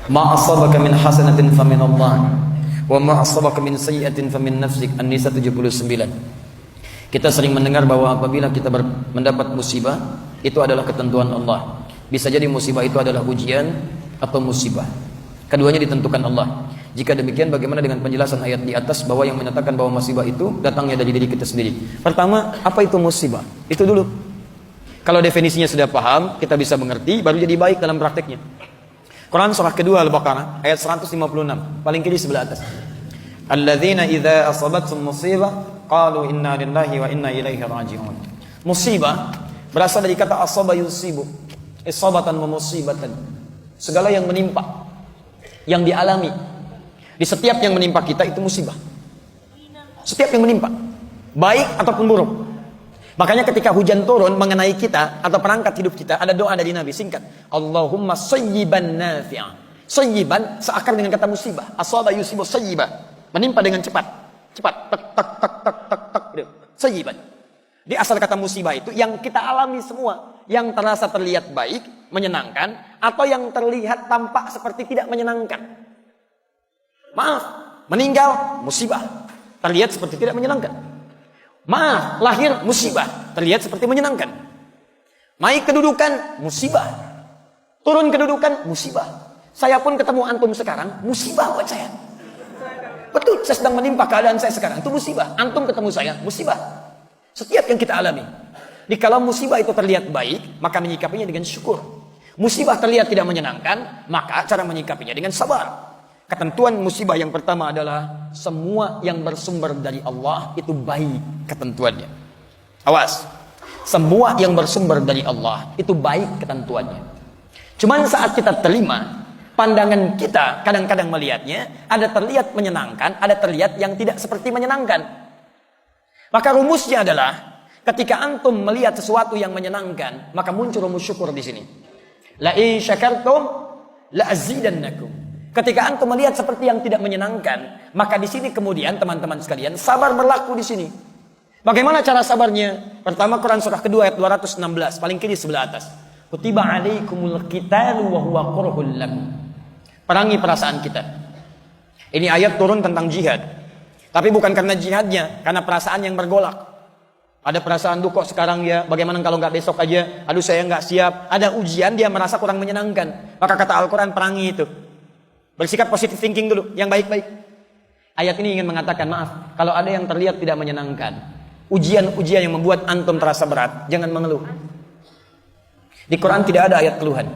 Ma asabaka min hasanatin famin Allah, wa ma asabaka min sayyi'atin famin nafsik. An-Nisa 79. Kita sering mendengar bahwa apabila kita mendapat musibah, itu adalah ketentuan Allah. Bisa jadi musibah itu adalah ujian atau musibah. Keduanya ditentukan Allah. Jika demikian, bagaimana dengan penjelasan ayat di atas bahwa yang menyatakan bahwa musibah itu datangnya dari diri kita sendiri? Pertama, apa itu musibah? Itu dulu. Kalau definisinya sudah paham, kita bisa mengerti, baru jadi baik dalam prakteknya. Quran surah kedua Al-Baqarah ayat 156, paling kiri sebelah atas. Alladzina idza asabathum musibah qalu inna lillahi wa inna ilaihi raji'un. Musibah berasal dari kata asaba yusibu, isabatan wa musibatan. Segala yang menimpa, yang dialami. Di setiap yang menimpa kita itu musibah. Setiap yang menimpa, baik ataupun buruk. Makanya ketika hujan turun mengenai kita atau perangkat hidup kita, ada doa dari Nabi singkat. Allahumma sayyiban nafi'ah. Sayyiban seakar dengan kata musibah. Asaba yusibu sayyibah. Menimpa dengan cepat. Cepat. Tak tak tak tak tak tak. Sayyiban. Di asal kata musibah itu yang kita alami semua. Yang terasa terlihat baik, menyenangkan. Atau yang terlihat tampak seperti tidak menyenangkan. Maaf, meninggal musibah. Terlihat seperti tidak menyenangkan. Maaf, lahir musibah, terlihat seperti menyenangkan. Naik kedudukan, musibah. Turun kedudukan, musibah. Saya pun ketemu antum sekarang, musibah buat saya. Betul, saya sedang menimpa keadaan saya sekarang, itu musibah. Antum ketemu saya, musibah. Setiap yang kita alami. Kalau musibah itu terlihat baik, maka menyikapinya dengan syukur. Musibah terlihat tidak menyenangkan, maka cara menyikapinya dengan sabar. Ketentuan musibah yang pertama adalah semua yang bersumber dari Allah itu baik ketentuannya. Awas, semua yang bersumber dari Allah itu baik ketentuannya. Cuman saat kita terima, pandangan kita kadang-kadang melihatnya ada terlihat menyenangkan, ada terlihat yang tidak seperti menyenangkan. Maka rumusnya adalah ketika antum melihat sesuatu yang menyenangkan, maka muncul rumus syukur di sini. La in syakartum la azidannakum. Ketika antum melihat seperti yang tidak menyenangkan, maka di sini kemudian teman-teman sekalian sabar berlaku di sini. Bagaimana cara sabarnya? Pertama Quran surah kedua ayat 216, paling kiri sebelah atas. Kutiba alaikumul qitalu wa huwa kurhul lakum. Perangi perasaan kita. Ini ayat turun tentang jihad. Tapi bukan karena jihadnya, karena perasaan yang bergolak. Ada perasaan duh kok sekarang ya, bagaimana kalau nggak besok aja? Aduh saya nggak siap. Ada ujian dia merasa kurang menyenangkan. Maka kata Al-Quran perangi itu. Bersikap positive thinking dulu, yang baik-baik. Ayat ini ingin mengatakan, maaf, kalau ada yang terlihat tidak menyenangkan, ujian-ujian yang membuat antum terasa berat, jangan mengeluh. Di Quran tidak ada ayat keluhan.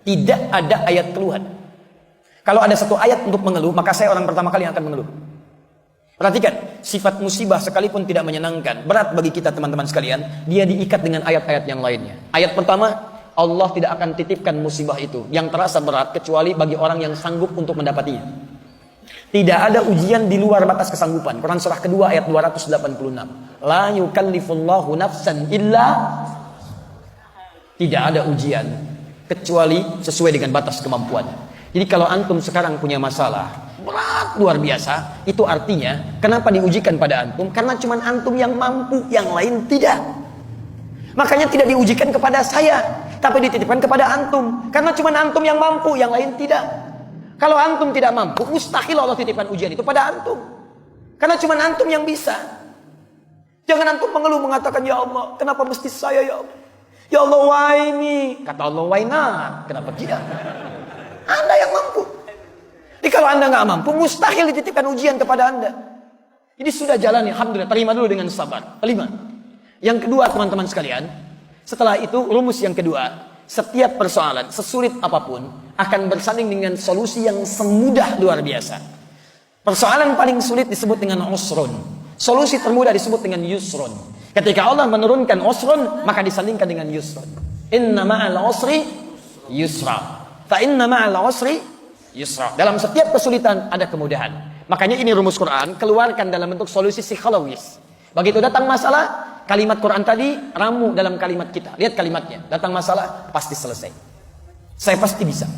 Tidak ada ayat keluhan. Kalau ada satu ayat untuk mengeluh, maka saya orang pertama kali yang akan mengeluh. Perhatikan, sifat musibah sekalipun tidak menyenangkan, berat bagi kita teman-teman sekalian, dia diikat dengan ayat-ayat yang lainnya. Ayat pertama, Allah tidak akan titipkan musibah itu yang terasa berat kecuali bagi orang yang sanggup untuk mendapatinya. Tidak ada ujian di luar batas kesanggupan. Quran surah kedua ayat 286. La yukallifullahu nafsan illa. Tidak ada ujian kecuali sesuai dengan batas kemampuan. Jadi kalau antum sekarang punya masalah berat luar biasa, itu artinya kenapa diujikan pada antum? Karena cuma antum yang mampu, yang lain tidak. Makanya tidak diujikan kepada saya, tapi dititipkan kepada antum. Karena cuma antum yang mampu, yang lain tidak. Kalau antum tidak mampu, mustahil Allah titipkan ujian itu pada antum. Karena cuma antum yang bisa. Jangan antum mengeluh mengatakan, ya Allah, kenapa mesti saya ya Allah? Ya Allah, why me? Kata Allah, why not? Kenapa tidak? Anda yang mampu. Jadi kalau Anda nggak mampu, mustahil dititipkan ujian kepada Anda. Jadi sudah jalani, alhamdulillah, terima dulu dengan sabar. Terima. Yang kedua teman-teman sekalian, setelah itu rumus yang kedua, setiap persoalan sesulit apapun akan bersanding dengan solusi yang semudah luar biasa. Persoalan paling sulit disebut dengan usrun, solusi termudah disebut dengan yusrun. Ketika Allah menurunkan usrun, maka disandingkan dengan yusrun. Inna ma'al usri yusra, fa inna ma'al usri yusra. Dalam setiap kesulitan ada kemudahan. Makanya ini rumus Quran, keluarkan dalam bentuk solusi psikologis. Begitu datang masalah, kalimat Quran tadi ramu dalam kalimat kita. Lihat kalimatnya. Datang masalah, pasti selesai. Saya pasti bisa.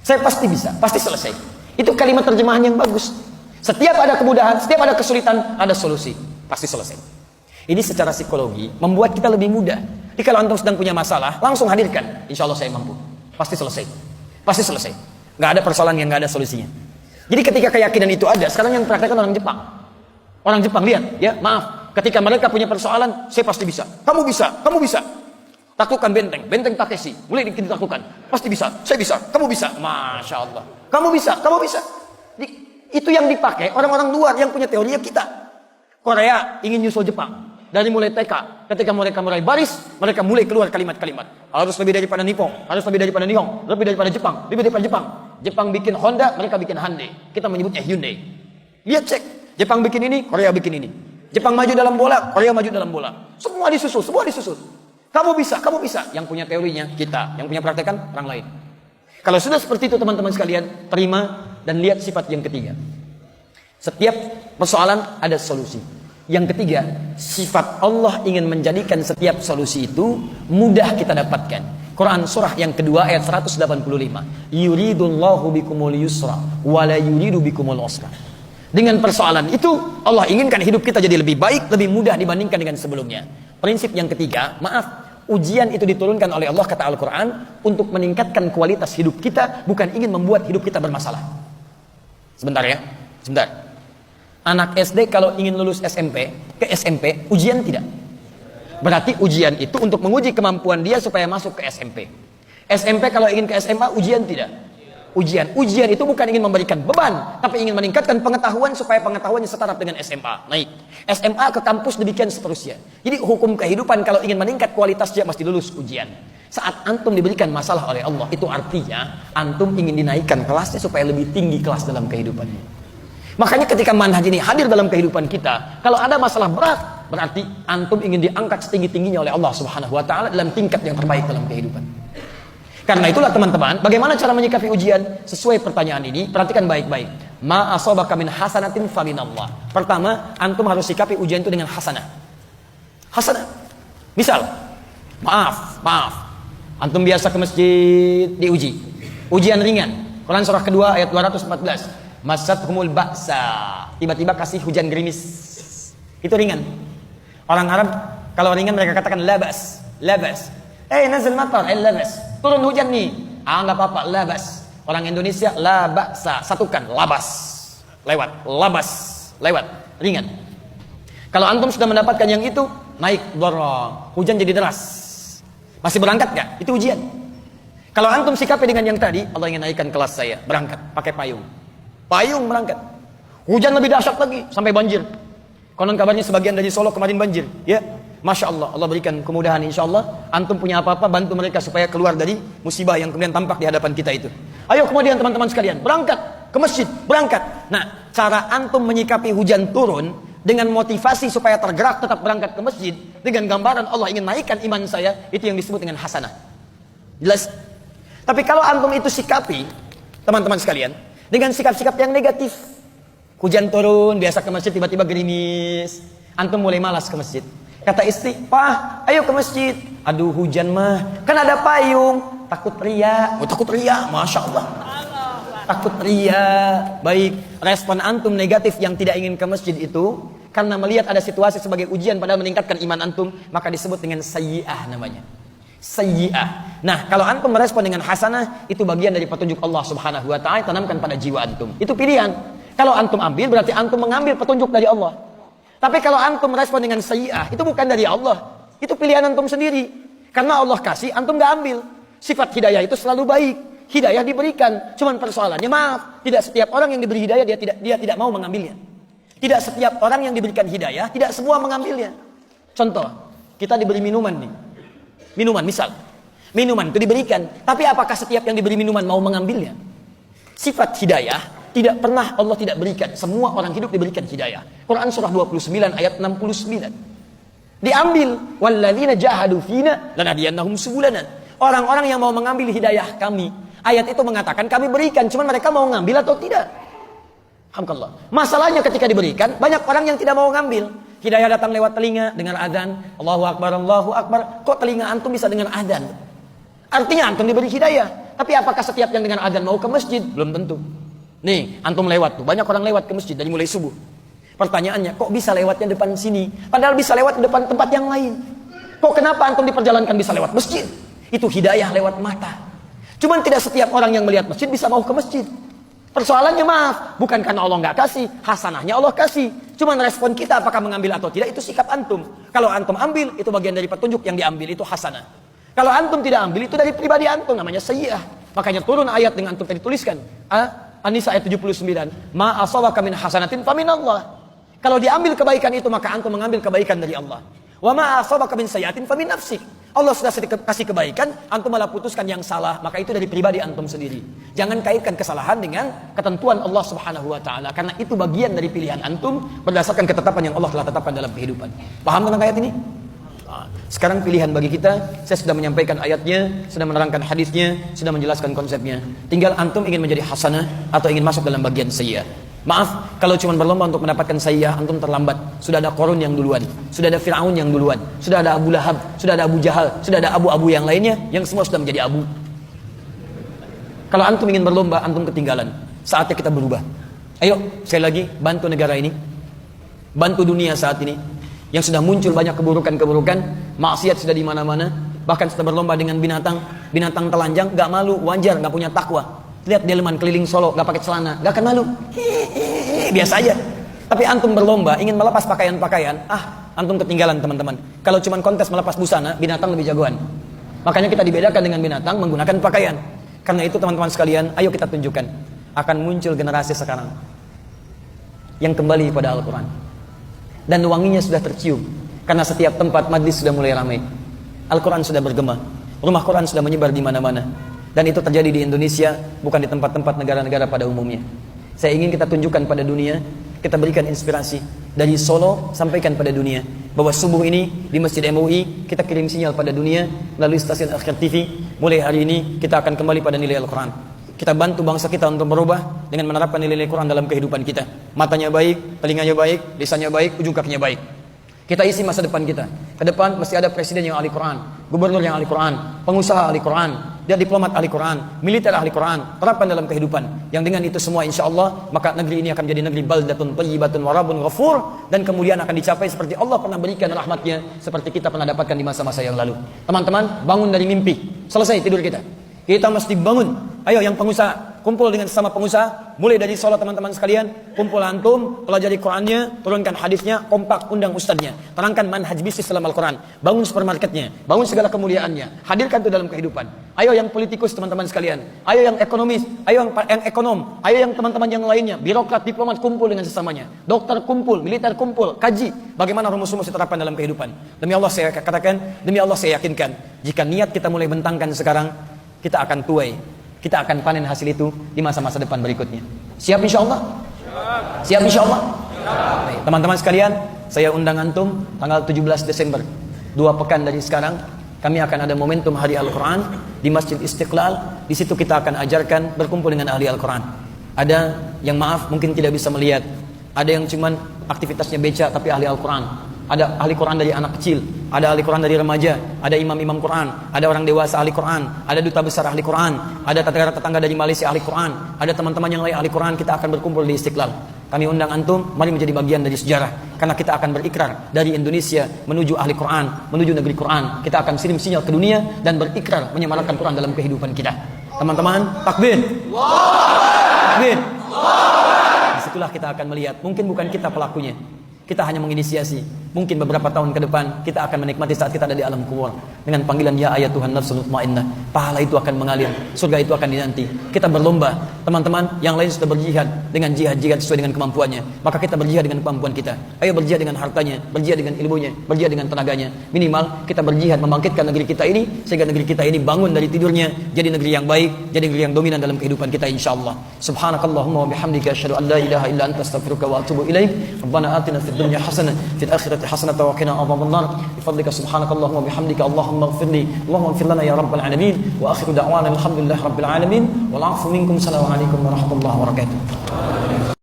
Saya pasti bisa, pasti selesai. Itu kalimat terjemahan yang bagus. Setiap ada kemudahan, setiap ada kesulitan, ada solusi. Pasti selesai. Ini secara psikologi membuat kita lebih mudah. Jadi kalau antum sedang punya masalah, langsung hadirkan. Insya Allah saya mampu. Pasti selesai. Pasti selesai. Nggak ada persoalan yang nggak ada solusinya. Jadi ketika keyakinan itu ada, sekarang yang praktekkan orang Jepang. Orang Jepang lihat, ya maaf, ketika mereka punya persoalan, saya pasti bisa. Kamu bisa, kamu bisa. Taklukkan benteng Takeshi, mulai ditaklukkan. Pasti bisa, saya bisa, kamu bisa. Masya Allah. Kamu bisa, kamu bisa. Itu yang dipakai orang-orang luar yang punya teorinya kita. Korea ingin nyusul Jepang. Dari mulai TK, ketika mereka mulai baris, mereka mulai keluar kalimat-kalimat. Harus lebih daripada Nippon, harus lebih daripada Nihon, lebih daripada Jepang, lebih daripada Jepang. Jepang bikin Honda, mereka bikin Hyundai. Kita menyebutnya Hyundai. Lihat cek, Jepang bikin ini, Korea bikin ini. Jepang maju dalam bola, Korea maju dalam bola. Semua disusul, semua disusul. Kamu bisa, kamu bisa. Yang punya teorinya kita, yang punya praktekan orang lain. Kalau sudah seperti itu teman-teman sekalian, terima dan lihat sifat yang ketiga. Setiap persoalan ada solusi. Yang ketiga, sifat Allah ingin menjadikan setiap solusi itu mudah kita dapatkan. Quran surah yang kedua ayat 185. Yuridullahu bikumul yusra wa la yuridu bikumul usra. Dengan persoalan itu Allah inginkan hidup kita jadi lebih baik, lebih mudah dibandingkan dengan sebelumnya. Prinsip yang ketiga, maaf, ujian itu diturunkan oleh Allah kata Al-Quran untuk meningkatkan kualitas hidup kita, bukan ingin membuat hidup kita bermasalah. Sebentar ya, sebentar. Anak SD kalau ingin lulus SMP, ke SMP, ujian tidak? Berarti ujian itu untuk menguji kemampuan dia supaya masuk ke SMP. SMP kalau ingin ke SMA, ujian tidak? Ujian itu bukan ingin memberikan beban, tapi ingin meningkatkan pengetahuan supaya pengetahuannya setara dengan SMA. Naik. SMA ke kampus demikian seterusnya. Jadi hukum kehidupan kalau ingin meningkat kualitasnya mesti lulus ujian. Saat antum diberikan masalah oleh Allah, itu artinya antum ingin dinaikkan kelasnya supaya lebih tinggi kelas dalam kehidupannya. Makanya ketika manhaj ini hadir dalam kehidupan kita, kalau ada masalah berat, berarti antum ingin diangkat setinggi-tingginya oleh Allah Subhanahu wa taala dalam tingkat yang terbaik dalam kehidupan. Karena itulah teman-teman, bagaimana cara menyikapi ujian? Sesuai pertanyaan ini, perhatikan baik-baik. Ma asabaka min hasanatin faminallah. Pertama, antum harus sikapi ujian itu dengan hasanah. Hasanah. Misal, maaf. Antum biasa ke masjid diuji. Ujian ringan. Quran surah kedua ayat 214. Masathumul ba'sa, tiba-tiba kasih hujan gerimis. Itu ringan. Orang Arab kalau ringan mereka katakan labas. Nazil matar, labas. Turun hujan nih. Enggak apa-apa, labas. Orang Indonesia la ba'sa, satukan, labas. Lewat, ringan. Kalau antum sudah mendapatkan yang itu, naik dharra, hujan jadi deras. Masih berangkat enggak? Itu ujian. Kalau antum sikapi dengan yang tadi, Allah ingin naikkan kelas saya, berangkat pakai payung berangkat. Hujan lebih dahsyat lagi sampai banjir. Konon kabarnya sebagian dari Solo kemarin banjir, ya. Masya Allah, Allah berikan kemudahan insya Allah. Antum punya apa-apa, bantu mereka supaya keluar dari musibah yang kemudian tampak di hadapan kita itu. Ayo kemudian teman-teman sekalian, berangkat ke masjid, berangkat. Nah, cara antum menyikapi hujan turun dengan motivasi supaya tergerak tetap berangkat ke masjid, dengan gambaran Allah ingin naikkan iman saya, itu yang disebut dengan hasanah. Jelas? Tapi kalau antum itu sikapi, teman-teman sekalian, dengan sikap-sikap yang negatif. Hujan turun, biasa ke masjid, tiba-tiba gerimis. Antum mulai malas ke masjid. Kata istri, "Pak, ayo ke masjid." "Aduh, hujan mah, kan ada payung." Takut ria. Takut ria, Masya Allah. Takut ria. Baik, respon antum negatif yang tidak ingin ke masjid itu, karena melihat ada situasi sebagai ujian padahal meningkatkan iman antum, maka disebut dengan sayyi'ah namanya. Sayyi'ah. Nah, kalau antum merespon dengan hasanah, itu bagian dari petunjuk Allah Subhanahu wa taala, tanamkan pada jiwa antum. Itu pilihan. Kalau antum ambil, berarti antum mengambil petunjuk dari Allah. Tapi kalau antum merespon dengan sayyi'ah, itu bukan dari Allah. Itu pilihan antum sendiri. Karena Allah kasih, antum gak ambil. Sifat hidayah itu selalu baik. Hidayah diberikan. Cuman persoalannya, maaf, tidak setiap orang yang diberi hidayah dia tidak mau mengambilnya. Tidak setiap orang yang diberikan hidayah, tidak semua mengambilnya. Contoh, kita diberi minuman nih. Minuman, misal. Minuman itu diberikan. Tapi apakah setiap yang diberi minuman mau mengambilnya? Sifat hidayah tidak pernah Allah tidak berikan. Semua orang hidup diberikan hidayah. Quran surah 29 ayat 69. Diambil. Walladzina jahadu fina lanahdiyannahum subulana. Orang-orang yang mau mengambil hidayah kami. Ayat itu mengatakan kami berikan. Cuman mereka mau ngambil atau tidak? Alhamdulillah. Masalahnya ketika diberikan, banyak orang yang tidak mau ngambil. Hidayah datang lewat telinga, dengar azan, Allahu Akbar, Allahu Akbar. Kok telinga antum bisa dengar azan? Artinya antum diberi hidayah. Tapi apakah setiap yang dengar azan mau ke masjid? Belum tentu. Nih, antum lewat tuh, banyak orang lewat ke masjid dari mulai subuh. Pertanyaannya, kok bisa lewatnya depan sini? Padahal bisa lewat depan tempat yang lain. Kok kenapa antum diperjalankan bisa lewat masjid? Itu hidayah lewat mata. Cuman tidak setiap orang yang melihat masjid bisa mau ke masjid. Persoalannya maaf, bukan karena Allah nggak kasih, hasanahnya Allah kasih. Cuman respon kita apakah mengambil atau tidak, itu sikap antum. Kalau antum ambil, itu bagian dari petunjuk, yang diambil itu hasanah. Kalau antum tidak ambil, itu dari pribadi antum, namanya sayyi'ah. Makanya turun ayat dengan antum tadi tuliskan. An-Nisa ayat 79. Ma asawaka min hasanatin famin Allah. Kalau diambil kebaikan itu, maka antum mengambil kebaikan dari Allah. Wa ma asawaka min sayyi'atin famin nafsik. Allah sudah kasih kebaikan, antum malah putuskan yang salah, maka itu dari pribadi antum sendiri. Jangan kaitkan kesalahan dengan ketentuan Allah Subhanahu wa taala, karena itu bagian dari pilihan antum berdasarkan ketetapan yang Allah telah tetapkan dalam kehidupan. Paham tentang ayat ini? Sekarang pilihan bagi kita, saya sudah menyampaikan ayatnya, sudah menerangkan hadisnya, sudah menjelaskan konsepnya. Tinggal antum ingin menjadi hasanah atau ingin masuk dalam bagian sayyi'ah. Maaf, kalau cuma berlomba untuk mendapatkan sayyi'ah, antum terlambat. Sudah ada Qarun yang duluan, sudah ada Fir'aun yang duluan, sudah ada Abu Lahab, sudah ada Abu Jahal, sudah ada abu-abu yang lainnya, yang semua sudah menjadi abu. Kalau antum ingin berlomba, antum ketinggalan. Saatnya kita berubah. Ayo, sekali lagi, bantu negara ini, bantu dunia saat ini, yang sudah muncul banyak keburukan-keburukan, maksiat sudah di mana-mana, bahkan sudah berlomba dengan binatang telanjang, gak malu, wajar, gak punya takwa. Lihat delman keliling Solo, gak pakai celana, gak akan malu. Biasa aja. Tapi antum berlomba, ingin melepas pakaian-pakaian, antum ketinggalan teman-teman. Kalau cuma kontes melepas busana, binatang lebih jagoan. Makanya kita dibedakan dengan binatang menggunakan pakaian. Karena itu teman-teman sekalian, ayo kita tunjukkan. Akan muncul generasi sekarang yang kembali pada Al-Quran. Dan wanginya sudah tercium. Karena setiap tempat majlis sudah mulai ramai. Al-Quran sudah bergema. Rumah Quran sudah menyebar di mana-mana. Dan itu terjadi di Indonesia, bukan di tempat-tempat negara-negara pada umumnya. Saya ingin kita tunjukkan pada dunia, kita berikan inspirasi. Dari Solo, sampaikan pada dunia. Bahwa subuh ini, di Masjid MUI, kita kirim sinyal pada dunia, melalui stasiun Akhir TV. Mulai hari ini, kita akan kembali pada nilai Al-Quran. Kita bantu bangsa kita untuk berubah, dengan menerapkan nilai Al-Quran dalam kehidupan kita. Matanya baik, telinganya baik, lisannya baik, ujung kakinya baik. Kita isi masa depan kita. Ke depan mesti ada presiden yang ahli Quran, gubernur yang ahli Quran, pengusaha ahli Quran, dia diplomat ahli Quran, militer ahli Quran. Terapkan dalam kehidupan. Yang dengan itu semua insya Allah, maka negeri ini akan jadi negeri baldatun thayyibatun wa rabbun ghafur, dan kemudian akan dicapai seperti Allah pernah berikan rahmatnya, seperti kita pernah dapatkan di masa-masa yang lalu. Teman-teman, bangun dari mimpi. Selesai tidur kita. Kita mesti bangun. Ayo yang pengusaha, kumpul dengan sesama pengusaha. Mulai dari Solo teman-teman sekalian, kumpul antum, pelajari Qurannya, turunkan hadisnya, kompak, undang ustadznya, terangkan manhaj bisnis dalam Al-Quran, bangun supermarketnya, bangun segala kemuliaannya, hadirkan itu dalam kehidupan. Ayo yang politikus teman-teman sekalian, ayo yang ekonomis, ayo yang ekonom, ayo yang teman-teman yang lainnya, birokrat, diplomat, kumpul dengan sesamanya, dokter kumpul, militer kumpul, kaji bagaimana rumus-rumus diterapkan dalam kehidupan. Demi Allah saya katakan, demi Allah saya yakinkan, jika niat kita mulai bentangkan sekarang, kita akan tuai. Kita akan panen hasil itu di masa-masa depan berikutnya. Siap insya Allah? Siap insya Allah? Baik, teman-teman sekalian, saya undang antum tanggal 17 Desember 2 pekan dari sekarang, kami akan ada momentum Hari Al-Quran di Masjid Istiqlal. Di situ kita akan ajarkan berkumpul dengan ahli Al-Quran. Ada yang maaf mungkin tidak bisa melihat, ada yang cuman aktivitasnya beca tapi ahli Al-Quran. Ada ahli Quran dari anak kecil, ada ahli Quran dari remaja, ada imam-imam Quran, ada orang dewasa ahli Quran, ada duta besar ahli Quran, ada tetangga dari Malaysia ahli Quran, ada teman-teman yang lain ahli Quran. Kita akan berkumpul di Istiqlal. Kami undang antum, mari menjadi bagian dari sejarah. Karena kita akan berikrar dari Indonesia menuju ahli Quran, menuju negeri Quran. Kita akan kirim sinyal ke dunia dan berikrar menyemarakan Quran dalam kehidupan kita. Teman-teman, takbir. Takbir. Disitulah kita akan melihat, mungkin bukan kita pelakunya, kita hanya menginisiasi. Mungkin beberapa tahun ke depan kita akan menikmati saat kita ada di alam kubur dengan panggilan ya ayat Tuhan nafsul mutmainnah. Pahala itu akan mengalir, surga itu akan dinanti. Kita berlomba, teman-teman, yang lain sudah berjihad dengan jihad sesuai dengan kemampuannya. Maka kita berjihad dengan kemampuan kita. Ayo berjihad dengan hartanya, berjihad dengan ilmunya, berjihad dengan tenaganya. Minimal kita berjihad membangkitkan negeri kita ini, sehingga negeri kita ini bangun dari tidurnya jadi negeri yang baik, jadi negeri yang dominan dalam kehidupan kita insyaallah. Subhanakallahumma wa bihamdika asyhadu an la ilaha illa anta astaghfiruka wa atubu ilaik. Rabbana atina fid dunya hasanah fil akhirati hasanah wa qina adzabannar. Bi fadlika subhanakallahumma wa bihamdika allahumma ighfirli Allahumma ighfir lana ya rabbal alamin. Wa akhiru da'wana alhamdulillahi rabbil alamin. Wal 'afwu minkum. Assalamu alaikum warahmatullahi wabarakatuh.